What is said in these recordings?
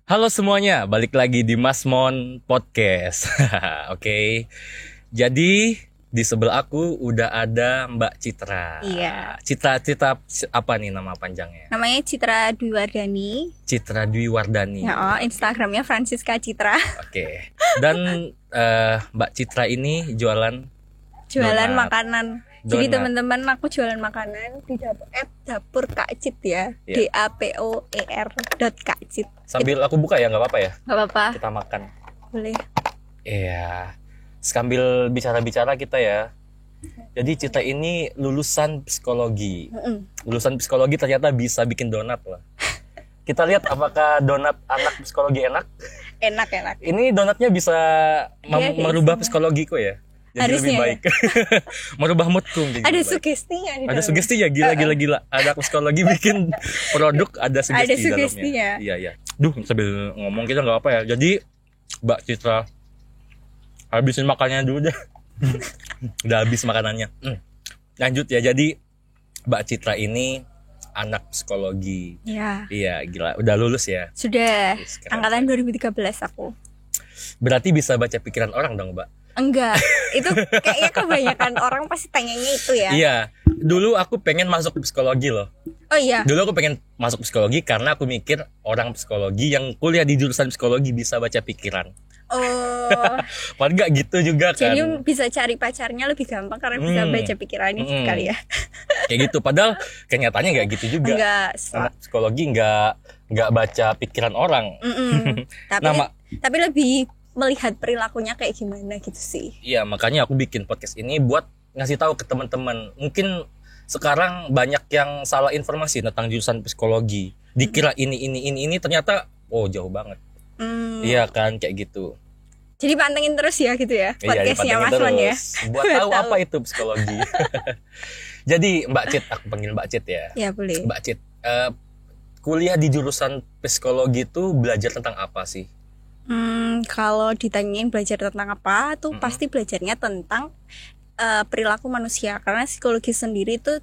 Halo semuanya, balik lagi di Masmon Podcast. Oke. Jadi di sebelah aku udah ada Mbak Citra. Iya. Citra apa nih nama panjangnya? Namanya Citra Dwi Wardani. Citra Dwi Wardani. Ya, Instagramnya Francisca Citra. Oke. Dan Mbak Citra ini jualan Jualan donat. makanan. Jadi Donat. teman-teman, aku jualan makanan di dapur Kak Cit ya. Iya. DAPOER.Kak Cit. Sambil aku buka ya, nggak apa-apa ya? Gak apa-apa, Kita makan. boleh. Iya. Sambil bicara-bicara kita ya. Jadi Citra ini lulusan psikologi. Lulusan psikologi ternyata bisa bikin donat lah. Kita lihat apakah donat anak psikologi enak. Enak. Ini donatnya bisa Iya, merubah isinya. psikologiku ya. Jadi Harusnya lebih baik. Merubah moodku menjadi Ada lebih baik. sugestinya di Ada dalamnya. sugesti ya, gila. Ada psikologi bikin produk, ada sugesti Ada di sugestinya. dalamnya. Iya. Duh, sambil ngomong kita nggak apa ya. Jadi Mbak Citra habisin makanannya dulu deh. Udah habis makanannya. Lanjut ya. Jadi Mbak Citra ini anak psikologi. Ya, Iya, gila. Udah lulus ya. sudah. Yes, keren. Angkatan 2013 aku. Berarti bisa baca pikiran orang dong, Mbak. Enggak, itu kayaknya kebanyakan orang pasti tanyanya itu ya. Iya. Dulu aku pengen masuk psikologi loh. Oh iya. Dulu aku pengen masuk psikologi karena aku mikir orang psikologi yang kuliah di jurusan psikologi bisa baca pikiran. Oh, Padahal nggak gitu juga kan. jadi bisa cari pacarnya lebih gampang karena bisa baca pikirannya kali ya. Kayak gitu. Padahal kenyataannya nggak gitu juga. Enggak, Anak psikologi nggak baca pikiran orang. tapi Nama- tapi lebih melihat perilakunya kayak gimana gitu sih. Iya, makanya aku bikin podcast ini buat ngasih tahu ke teman-teman. Mungkin sekarang banyak yang salah informasi tentang jurusan psikologi. Dikira ini ternyata jauh banget. Iya kan, kayak gitu. Jadi pantengin terus ya gitu ya podcastnya dipantengin Mas Mon ya. terus. Buat tahu apa itu psikologi. Jadi Mbak Cit, aku panggil Mbak Cit ya. Ya boleh. Mbak Cit, kuliah di jurusan psikologi itu belajar tentang apa sih? Kalau ditanyain belajar tentang apa tuh pasti belajarnya tentang perilaku manusia karena psikologi sendiri itu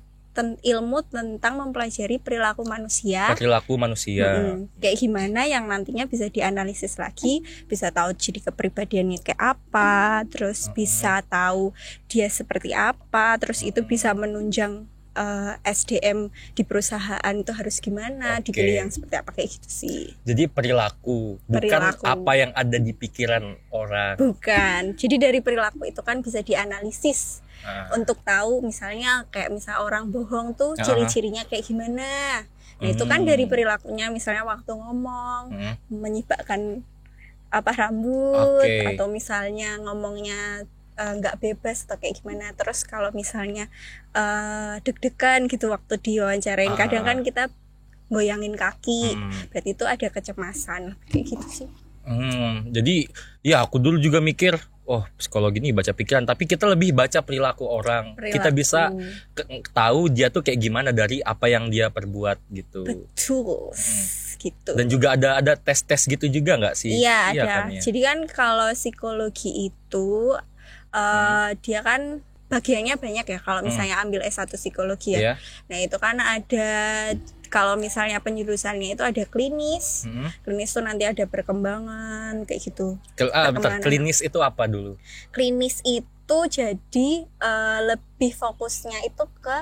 ilmu tentang mempelajari perilaku manusia. Perilaku manusia. Kayak gimana yang nantinya bisa dianalisis lagi, bisa tahu jadi kepribadiannya kayak apa, terus bisa tahu dia seperti apa, terus itu bisa menunjang SDM di perusahaan itu harus gimana, Oke. dipilih yang seperti apa kayak gitu sih. Jadi perilaku, bukan Perilaku. apa yang ada di pikiran orang. Bukan. Jadi dari perilaku itu kan bisa dianalisis untuk tahu misalnya kayak misal orang bohong tuh ciri-cirinya kayak gimana. Nah, itu kan dari perilakunya misalnya waktu ngomong menyibakkan apa rambut Oke. atau misalnya ngomongnya nggak bebas atau kayak gimana. Terus kalau misalnya deg-degan gitu waktu diwawancarain, kadang kan kita goyangin kaki, berarti itu ada kecemasan kayak gitu sih. Jadi ya aku dulu juga mikir, psikologi ini baca pikiran, tapi kita lebih baca perilaku orang. Kita bisa tahu dia tuh kayak gimana dari apa yang dia perbuat gitu. Betul. Gitu. Dan juga ada tes-tes gitu juga nggak sih? Iya ada. Kan, ya? Jadi kan kalau psikologi itu dia kan bagiannya banyak ya. Kalau misalnya ambil S1 psikologi ya. Iya. Nah itu kan ada, kalau misalnya penjurusannya itu ada klinis. Klinis itu nanti ada perkembangan kayak gitu. Bentar, klinis itu apa dulu? Klinis itu jadi lebih fokusnya itu ke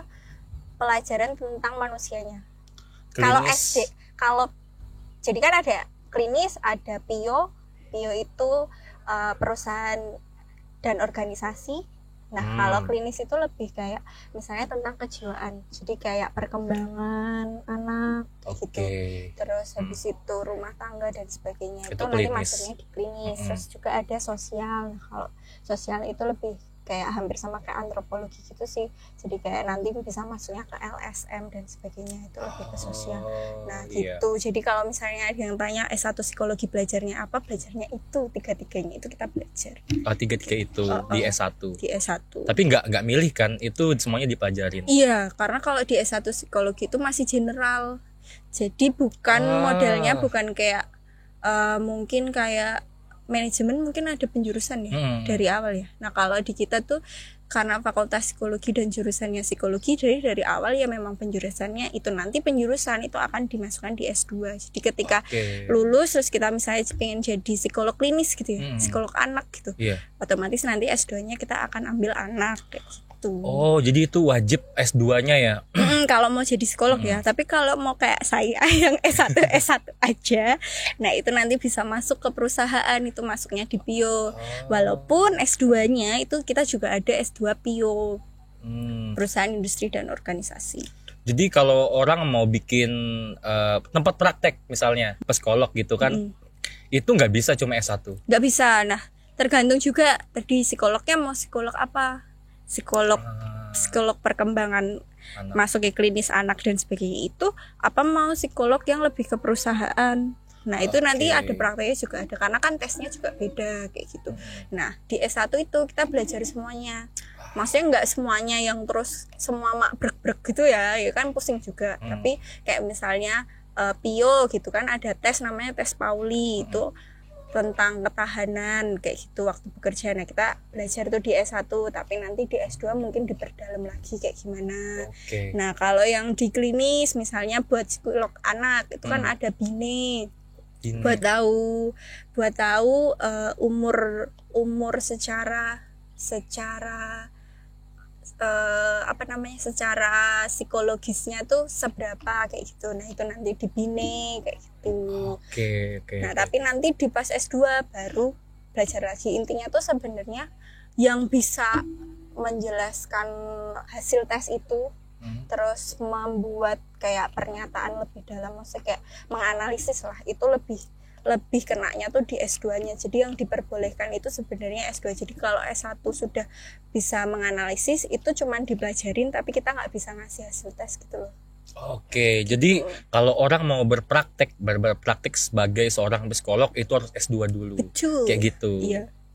pelajaran tentang manusianya. Kalau SD, jadi kan ada klinis, ada PIO. PIO itu perusahaan dan organisasi. Nah, kalau klinis itu lebih kayak misalnya tentang kejiwaan. Jadi kayak perkembangan anak gitu. Terus habis itu rumah tangga dan sebagainya. Itu nanti masuknya di klinis. Terus juga ada sosial. Kalau sosial itu lebih kayak hampir sama kayak antropologi gitu sih. Jadi kayak nanti bisa masuknya ke LSM dan sebagainya, itu lebih ke sosial. Nah gitu. Jadi kalau misalnya ada yang tanya S1 psikologi belajarnya apa, belajarnya itu tiga-tiganya itu kita belajar. Tiga-tiga itu di S1. Di S1. Tapi nggak milih kan, itu semuanya dipelajarin. Iya, karena kalau di S1 psikologi itu masih general. Jadi bukan modelnya bukan kayak mungkin kayak manajemen mungkin ada penjurusan ya dari awal ya. Nah kalau di kita tuh karena fakultas psikologi dan jurusannya psikologi, dari awal ya memang penjurusannya itu, nanti penjurusan itu akan dimasukkan di S2. Jadi ketika lulus terus kita misalnya pengen jadi psikolog klinis gitu ya, psikolog anak gitu, otomatis nanti S2-nya kita akan ambil anak kayak gitu. Oh, jadi itu wajib S2-nya ya? Kalau mau jadi psikolog ya. Tapi kalau mau kayak saya yang S1 aja, nah itu nanti bisa masuk ke perusahaan, itu masuknya di PIO. Walaupun S2-nya itu kita juga ada S2 PIO, perusahaan industri dan organisasi. Jadi kalau orang mau bikin tempat praktek misalnya psikolog gitu kan, itu nggak bisa cuma S1? Nggak bisa. Nah tergantung juga tadi psikolognya mau psikolog apa, psikolog perkembangan anak, masuk ke klinis anak dan sebagainya, itu apa mau psikolog yang lebih ke perusahaan. Nah itu nanti ada prakteknya juga ada, karena kan tesnya juga beda kayak gitu. Nah di S1 itu kita belajar semuanya, maksudnya nggak semuanya yang terus semua brek gitu ya kan pusing juga. Tapi kayak misalnya PIO gitu kan ada tes namanya tes Pauli, itu tentang ketahanan kayak gitu waktu bekerja. Nah kita belajar tuh di S1, tapi nanti di S2 mungkin diperdalam lagi kayak gimana. Nah kalau yang di klinis misalnya buat psikolog anak itu kan ada BINE. Buat tahu umur secara secara psikologisnya tuh seberapa kayak gitu. Nah itu nanti dibine kayak gitu. Nah tapi nanti di pas S2 baru belajar lagi. Intinya tuh sebenarnya yang bisa menjelaskan hasil tes itu, terus membuat kayak pernyataan lebih dalam, maksudnya kayak menganalisis lah, itu lebih kenanya tuh di S2-nya. Jadi yang diperbolehkan itu sebenarnya S2. Jadi kalau S1 sudah bisa menganalisis itu cuman dipelajarin, tapi kita nggak bisa ngasih hasil tes gitu loh. Jadi kalau orang mau berpraktek sebagai seorang psikolog itu harus S2 dulu. Betul. Kayak gitu.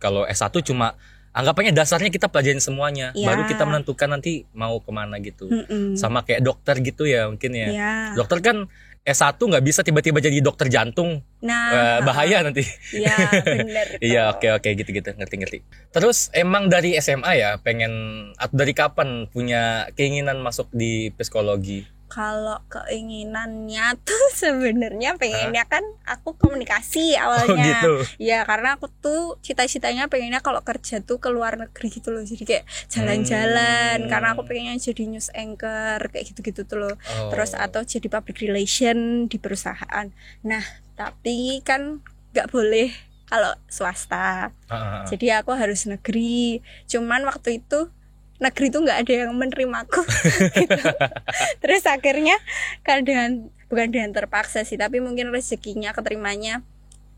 Kalau S1 cuma anggapannya dasarnya kita pelajarin semuanya, baru kita menentukan nanti mau kemana gitu. Sama kayak dokter gitu ya mungkin ya. Dokter kan S1 nggak bisa tiba-tiba jadi dokter jantung. Nah, bahaya nanti. Iya, benar. Iya, oke gitu. Ngerti. Terus emang dari SMA ya pengen, atau dari kapan punya keinginan masuk di psikologi? Kalau keinginannya tuh sebenarnya pengennya kan aku komunikasi awalnya. Ya karena aku tuh cita-citanya pengennya kalau kerja tuh ke luar negeri gitu loh. Jadi kayak jalan-jalan, karena aku pengennya jadi news anchor kayak gitu-gitu tuh loh. Terus atau jadi public relation di perusahaan. Nah tapi kan nggak boleh kalau swasta. Jadi aku harus negeri. Cuman waktu itu negeri tuh nggak ada yang menerimaku gitu. Terus akhirnya bukan dengan terpaksa sih, tapi mungkin rezekinya keterimanya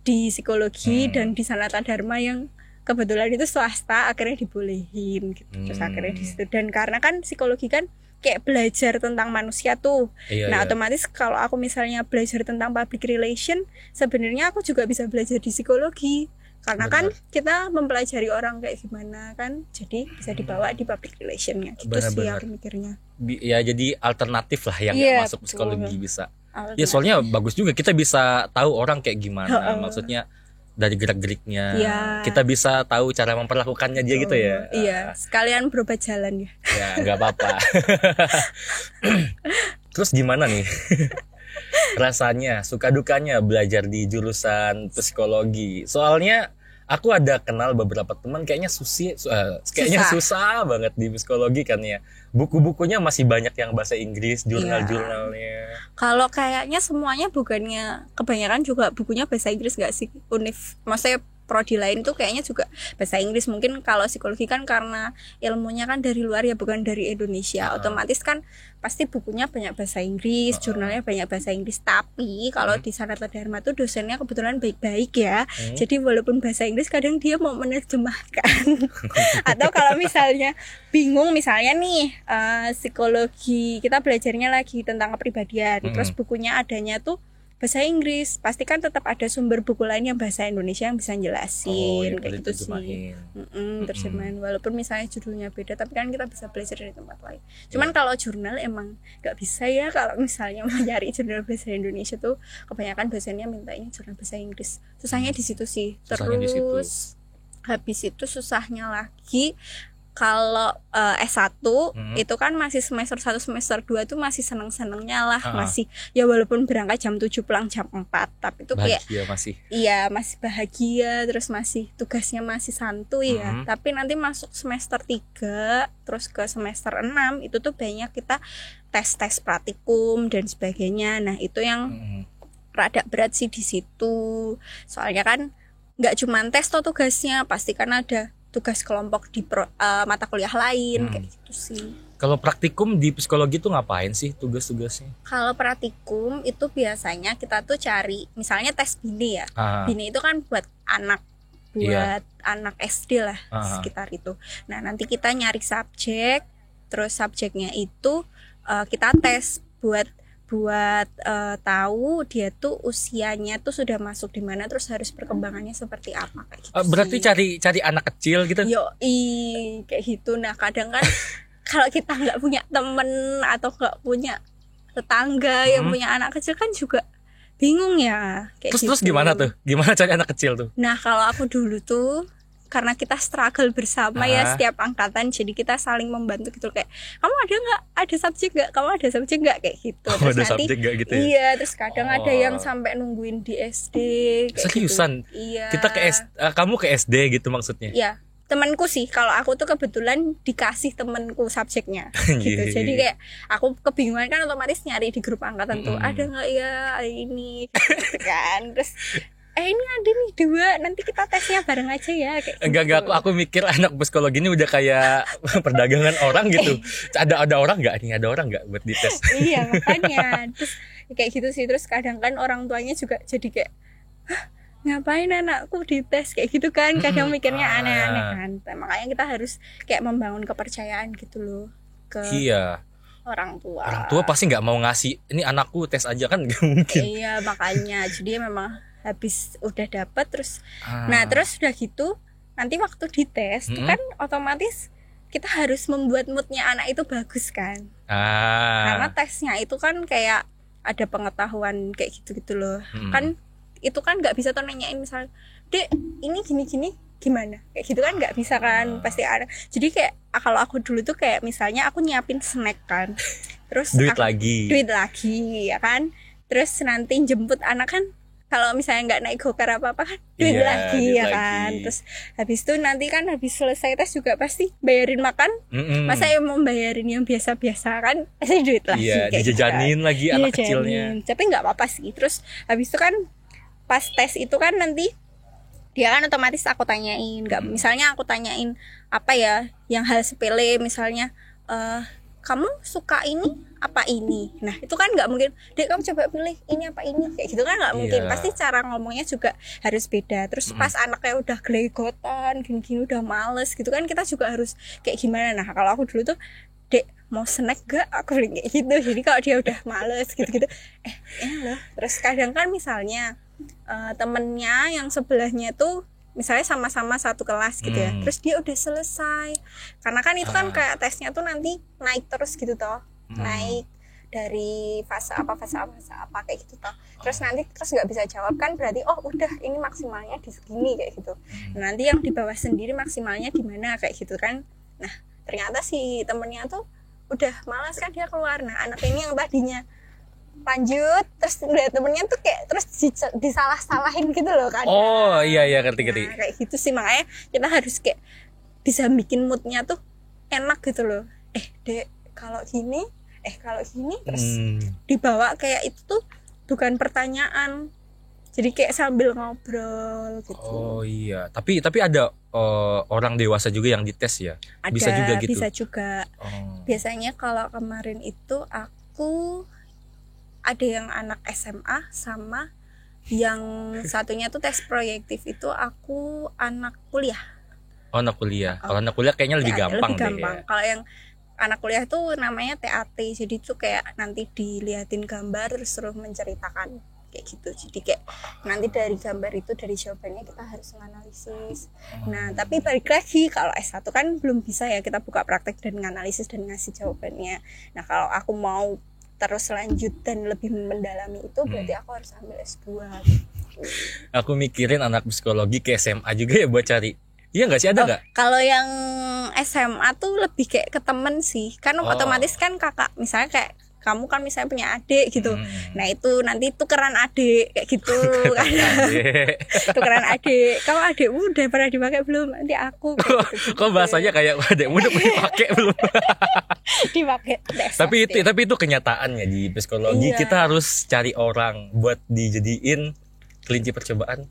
di psikologi dan di Sanata Dharma yang kebetulan itu swasta, akhirnya dibolehin gitu. Terus akhirnya di situ, dan karena kan psikologi kan kayak belajar tentang manusia tuh. Otomatis kalau aku misalnya belajar tentang public relation, sebenarnya aku juga bisa belajar di psikologi. Karena kan kita mempelajari orang kayak gimana kan, jadi bisa dibawa di public relationnya gitu. Sih aku mikirnya. Ya jadi alternatif lah yang masuk psikologi bisa. Ya soalnya bagus juga, kita bisa tahu orang kayak gimana, maksudnya dari gerak-geriknya. Kita bisa tahu cara memperlakukannya dia gitu ya. Iya, sekalian berobat jalan ya. Ya nggak apa-apa. Terus gimana nih? Rasanya, suka dukanya belajar di jurusan psikologi. Soalnya aku ada kenal beberapa teman kayaknya susah banget di psikologi kan ya. Buku-bukunya masih banyak yang bahasa Inggris, jurnal-jurnalnya. Kalau kayaknya semuanya bukannya, kebanyakan juga bukunya bahasa Inggris nggak sih? Maksudnya prodi lain tuh kayaknya juga bahasa Inggris. Mungkin kalau psikologi kan karena ilmunya kan dari luar ya, bukan dari Indonesia, otomatis kan pasti bukunya banyak bahasa Inggris, jurnalnya banyak bahasa Inggris. Tapi kalau di Sanata Dharma tuh dosennya kebetulan baik-baik ya. Jadi walaupun bahasa Inggris kadang dia mau menerjemahkan. Atau kalau misalnya bingung, misalnya nih psikologi kita belajarnya lagi tentang kepribadian, terus bukunya adanya tuh bahasa Inggris, pasti kan tetap ada sumber buku lain yang bahasa Indonesia yang bisa jelasin ya, kayak gitu sih. Terjemahin. Walaupun misalnya judulnya beda, tapi kan kita bisa belajar dari tempat lain. Cuman kalau jurnal emang nggak bisa ya, kalau misalnya mau nyari jurnal bahasa Indonesia tuh kebanyakan dosennya mintanya jurnal bahasa Inggris. Susahnya di situ sih. Terus habis itu susahnya lagi kalau S1 itu kan masih semester 1 semester 2 tuh masih seneng-senengnya lah, masih ya walaupun berangkat jam 7 pulang jam 4, tapi itu kayak masih. Iya, masih bahagia, terus masih tugasnya masih santuy ya. Tapi nanti masuk semester 3 terus ke semester 6 itu tuh banyak kita tes-tes praktikum dan sebagainya. Nah, itu yang rada berat sih di situ. Soalnya kan nggak cuma tes tuh tugasnya, pasti kan ada tugas kelompok di mata kuliah lain kayak gitu sih. Kalau praktikum di psikologi tuh ngapain sih tugas-tugasnya? Kalau praktikum itu biasanya kita tuh cari misalnya tes BINI ya. BINI itu kan buat anak anak SD lah sekitar itu. Nah, nanti kita nyari subjek, terus subjeknya itu kita tes buat tahu dia tuh usianya tuh sudah masuk di mana, terus harus perkembangannya seperti apa kayak gitu. Berarti cari anak kecil gitu. Kayak gitu. Nah, kadang kan kalau kita nggak punya temen atau nggak punya tetangga yang punya anak kecil kan juga bingung ya kayak terus gimana tuh? Gimana cari anak kecil tuh? Nah, kalau aku dulu tuh karena kita struggle bersama ya setiap angkatan, jadi kita saling membantu gitu, kayak kamu ada subjek nggak kayak gitu. Terus ada nanti subjek nggak gitu ya? Iya, terus kadang ada yang sampai nungguin di SD kayak seriusan gitu. Iya, kita kamu ke SD gitu maksudnya? Iya, temanku sih, kalau aku tuh kebetulan dikasih temanku subjeknya gitu. Jadi kayak aku kebingungan kan, otomatis nyari di grup angkatan tuh ada nggak ya ini gitu kan. Terus ini ada nih 2, nanti kita tesnya bareng aja ya kayak enggak gitu. aku mikir anak psikologi ini udah kayak perdagangan orang gitu. Ada orang nggak buat dites? Iya, makanya terus kayak gitu sih. Terus kadang kan orang tuanya juga jadi kayak ngapain anakku dites kayak gitu kan, kadang mikirnya aneh-aneh kan. Makanya kita harus kayak membangun kepercayaan gitu loh ke orang tua. Orang tua pasti nggak mau ngasih ini anakku tes aja kan, nggak mungkin. Iya, makanya jadi memang habis udah dapet terus nah terus udah gitu nanti waktu dites itu kan otomatis kita harus membuat moodnya anak itu bagus kan. Karena tesnya itu kan kayak ada pengetahuan kayak gitu loh. Kan itu kan nggak bisa tuh nanyain misalnya, Dek ini gini gimana kayak gitu kan, nggak bisa kan, pasti ada. Jadi kayak kalau aku dulu tuh kayak misalnya aku nyiapin snack kan, terus duit lagi ya kan, terus nanti jemput anak kan, kalau misalnya nggak naik gokar apa-apa kan duit lagi ya kan. Terus habis itu nanti kan habis selesai tes juga pasti bayarin makan. Masa yang mau bayarin yang biasa-biasa kan pasti duit lagi. Iya, dijajanin gitu. Lagi anak kecilnya. Tapi nggak apa-apa sih. Terus habis itu kan pas tes itu kan nanti dia kan otomatis aku tanyain, misalnya aku tanyain apa ya yang hal sepele, misalnya kamu suka ini apa ini. Nah, itu kan nggak mungkin, Dek kamu coba pilih ini apa ini kayak gitu kan, nggak mungkin. Pasti cara ngomongnya juga harus beda. Terus pas anaknya udah gelegotan gini-gini udah males gitu kan, kita juga harus kayak gimana. Nah, kalau aku dulu tuh, Dek mau snack gak, aku bilang kayak gitu. Jadi kalau dia udah males gitu-gitu, ini loh. Terus kadang kan misalnya temennya yang sebelahnya tuh misalnya sama-sama satu kelas gitu ya, terus dia udah selesai, karena kan itu kan kayak tesnya tuh nanti naik terus gitu toh, naik dari fase apa kayak gitu toh. Terus nanti nggak bisa jawab kan, berarti udah ini maksimalnya di segini kayak gitu. Nanti yang di bawah sendiri maksimalnya di mana kayak gitu kan. Nah, ternyata si temennya tuh udah malas kan, dia keluar. Nah, anak ini yang tadinya lanjut terus udah temennya tuh kayak terus disalah-salahin gitu loh kan. Iya ngerti. Nah, kayak gitu sih, makanya kita harus kayak bisa bikin moodnya tuh enak gitu loh. Dek kalau gini terus dibawa kayak itu tuh bukan pertanyaan, jadi kayak sambil ngobrol gitu. Iya, tapi ada orang dewasa juga yang dites ya? Ada, bisa juga gitu? Bisa juga. Biasanya kalau kemarin itu aku ada yang anak SMA, sama yang satunya tuh tes proyektif itu aku anak kuliah. Anak kuliah. Kalau anak kuliah kayaknya lebih gampang deh ya. Kalau yang anak kuliah tuh namanya TAT, jadi tuh kayak nanti diliatin gambar terus suruh menceritakan kayak gitu. Jadi kayak nanti dari gambar itu, dari jawabannya kita harus menganalisis. Nah tapi balik lagi kalau S1 kan belum bisa ya kita buka praktek dan menganalisis dan ngasih jawabannya. Nah kalau aku mau terus lanjut dan lebih mendalami itu berarti aku harus ambil S2 gitu. Aku mikirin anak psikologi ke SMA juga ya buat cari. Iya nggak sih, ada nggak? Kalau yang SMA tuh lebih kayak ke temen sih, kan otomatis kan kakak, misalnya kayak kamu kan misalnya punya adik gitu, nah itu nanti tukeran adik kayak gitu kan, tukeran adik, kamu adikmu udah pernah dipakai belum? Nanti aku. Gitu. Kok bahasanya kayak adikmu udah pernah dipakai belum? Dipakai. Tapi itu kenyataannya di psikologi, kita harus cari orang buat dijadiin kelinci percobaan.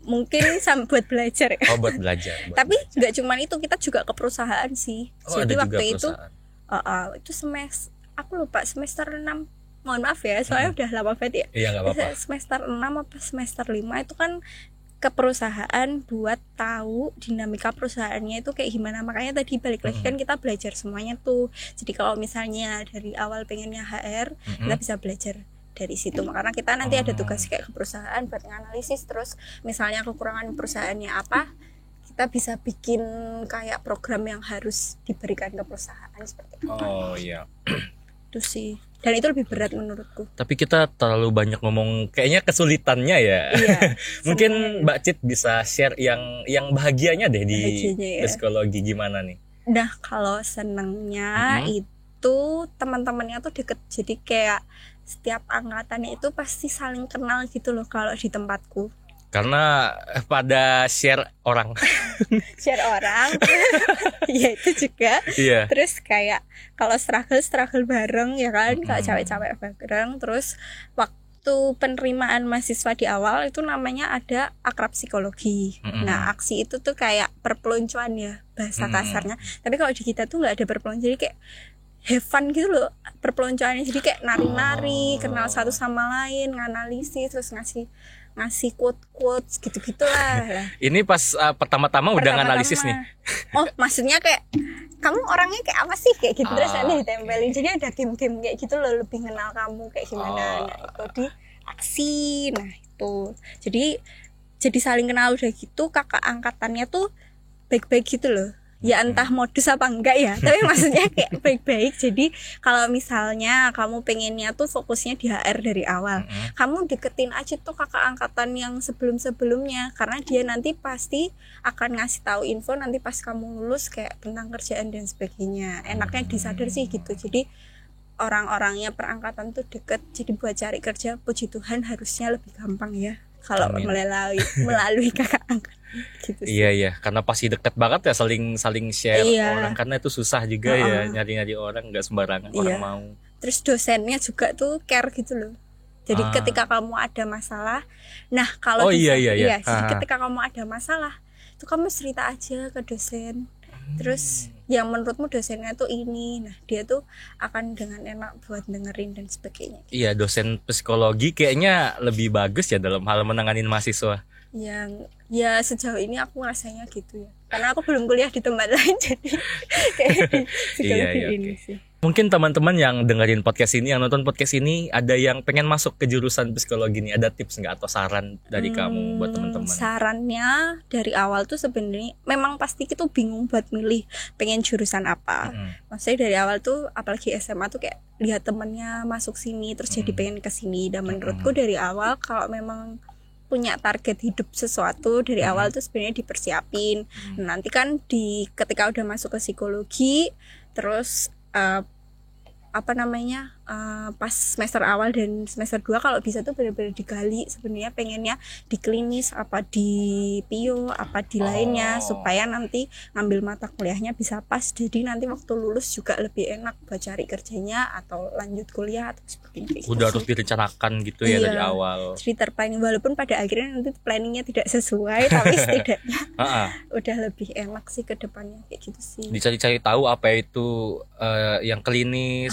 Mungkin buat belajar ya. Buat belajar. Tapi nggak cuma itu, kita juga ke perusahaan sih. Jadi waktu itu semester, aku lupa semester 6, mohon maaf ya soalnya udah lama banget ya. Iya nggak apa-apa. Semester 6 apa semester 5 itu kan ke perusahaan buat tahu dinamika perusahaannya itu kayak gimana. Makanya tadi balik lagi kan kita belajar semuanya tuh. Jadi kalau misalnya dari awal pengennya HR, kita bisa belajar dari situ. Karena kita nanti ada tugas kayak ke perusahaan buat nganalisis, terus misalnya kekurangan perusahaannya apa, kita bisa bikin kayak program yang harus diberikan ke perusahaan seperti itu. Oh iya. Itu sih. Dan itu lebih berat menurutku. Tapi kita terlalu banyak ngomong kayaknya kesulitannya ya. Iya. Mungkin Mbak Cit bisa share yang bahagianya deh di psikologi gimana nih? Nah, kalau senengnya itu teman-temannya tuh deket. Jadi kayak setiap angkatannya itu pasti saling kenal gitu loh kalau di tempatku. Karena pada share orang. Share orang. Ya itu juga. Iya. Terus kayak kalau struggle bareng ya kan, kalau cewek-cewek bareng. Terus waktu penerimaan mahasiswa di awal itu namanya ada akrab psikologi. Nah, aksi itu tuh kayak perpeloncoan ya bahasa kasarnya. Tapi kalau di kita tuh nggak ada perpeloncoan, jadi kayak have fun gitu loh perpeloncoannya. Jadi kayak nari-nari, kenal satu sama lain, nganalisis, terus ngasih quote-quotes gitu-gitulah. Ini pas pertama-tama udah nganalisis nih. Oh, maksudnya kayak kamu orangnya kayak apa sih kayak gitu, terus nanti ditempelin. Jadi ada game-game kayak gitu loh, lebih kenal kamu kayak gimana. Nah, itu di aksi. Nah, itu. Jadi saling kenal udah gitu, kakak angkatannya tuh baik-baik gitu loh. Ya entah modus apa enggak ya, tapi maksudnya kayak baik-baik. Jadi kalau misalnya kamu pengennya tuh fokusnya di HR dari awal, kamu deketin aja tuh kakak angkatan yang sebelum-sebelumnya, karena dia nanti pasti akan ngasih tahu info nanti pas kamu lulus kayak tentang kerjaan dan sebagainya. Enaknya disadar sih gitu. Jadi orang-orangnya perangkatan tuh deket, jadi buat cari kerja puji Tuhan harusnya lebih gampang ya kalau melalui kakak angkat. Gitu sih. Iya, karena pasti deket banget ya, saling share orang, karena itu susah juga ya nyari orang, nggak sembarangan orang mau. Terus dosennya juga tuh care gitu loh. Jadi ketika kamu ada masalah, nah kalau jadi ketika kamu ada masalah, itu kamu cerita aja ke dosen. Terus yang menurutmu dosennya tuh ini, nah dia tuh akan dengan enak buat dengerin dan sebagainya. Iya, dosen psikologi kayaknya lebih bagus ya dalam hal menanganin mahasiswa. Yang ya sejauh ini aku rasanya gitu ya, karena aku belum kuliah di tempat lain, jadi kayak di psikologi ini sih. Mungkin teman-teman yang dengerin podcast ini, yang nonton podcast ini, ada yang pengen masuk ke jurusan psikologi ini, ada tips nggak atau saran dari kamu buat teman-teman? Sarannya dari awal tuh sebenarnya memang pasti kita bingung buat milih pengen jurusan apa. Maksudnya dari awal tuh apalagi SMA tuh kayak lihat temennya masuk sini terus jadi pengen ke sini. Dan menurutku dari awal kalau memang punya target hidup sesuatu dari awal tuh sebenarnya dipersiapin. Nanti kan ketika udah masuk ke psikologi, terus pas semester awal dan semester 2 kalau bisa tuh benar-benar digali sebenarnya pengennya di klinis apa di PIO apa di lainnya, supaya nanti ngambil mata kuliahnya bisa pas, jadi nanti waktu lulus juga lebih enak buat cari kerjanya atau lanjut kuliah atau seperti itu. Udah harus direncanakan gitu ya dari awal. Jadi terplanning, walaupun pada akhirnya nanti planningnya tidak sesuai tapi setidaknya udah lebih enak sih ke depannya kayak gitu sih. Dicari-cari tahu apa itu yang klinis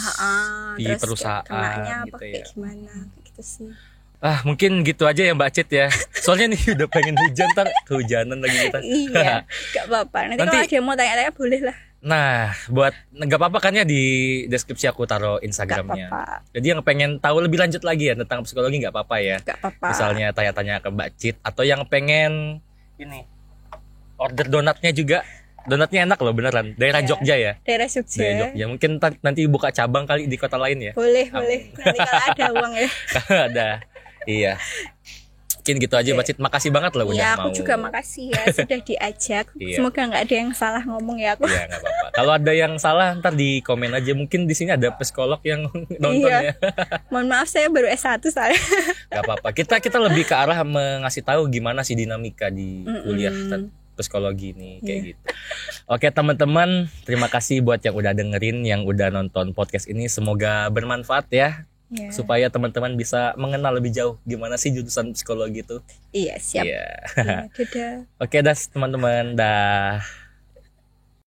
di perusahaan kenanya gitu apa ya. Kayak gimana gitu sih. Mungkin gitu aja ya Mbak Cit ya. Soalnya nih udah pengen hujan, kehujanan lagi kita. Iya, gak apa-apa. Nanti kalau ada yang mau tanya-tanya boleh lah. Nah, buat nggak apa-apa kan ya di deskripsi aku taruh Instagramnya. Nggak apa-apa. Jadi yang pengen tahu lebih lanjut lagi ya tentang psikologi nggak apa-apa ya. Nggak apa-apa. Misalnya tanya-tanya ke Mbak Cit atau yang pengen ini order donatnya juga. Donatnya enak loh beneran. Daerah Iya. Jogja ya. Daerah Jogja. Daerah Jogja. Mungkin nanti buka cabang kali di kota lain ya. Boleh. Nanti kalau ada uang ya. Ada. Iya. Mungkin gitu aja Mbak Cit. Makasih banget loh udah Iya, mau. aku juga makasih ya sudah diajak. Iya. Semoga nggak ada yang salah ngomong ya aku. Iya nggak apa-apa. Kalau ada yang salah ntar di komen aja. Mungkin di sini ada psikolog yang nonton Iya. ya. Mohon maaf saya baru S1 saya. Gak apa-apa. Kita lebih ke arah mengasih tahu gimana sih dinamika di kuliah psikologi ini kayak gitu. Oke teman-teman, terima kasih buat yang udah dengerin, yang udah nonton podcast ini. Semoga bermanfaat ya. Iya. Supaya teman-teman bisa mengenal lebih jauh gimana sih jurusan psikologi itu. Iya, siap. Iya. Iya, dadah. Oke, dah teman-teman, dah.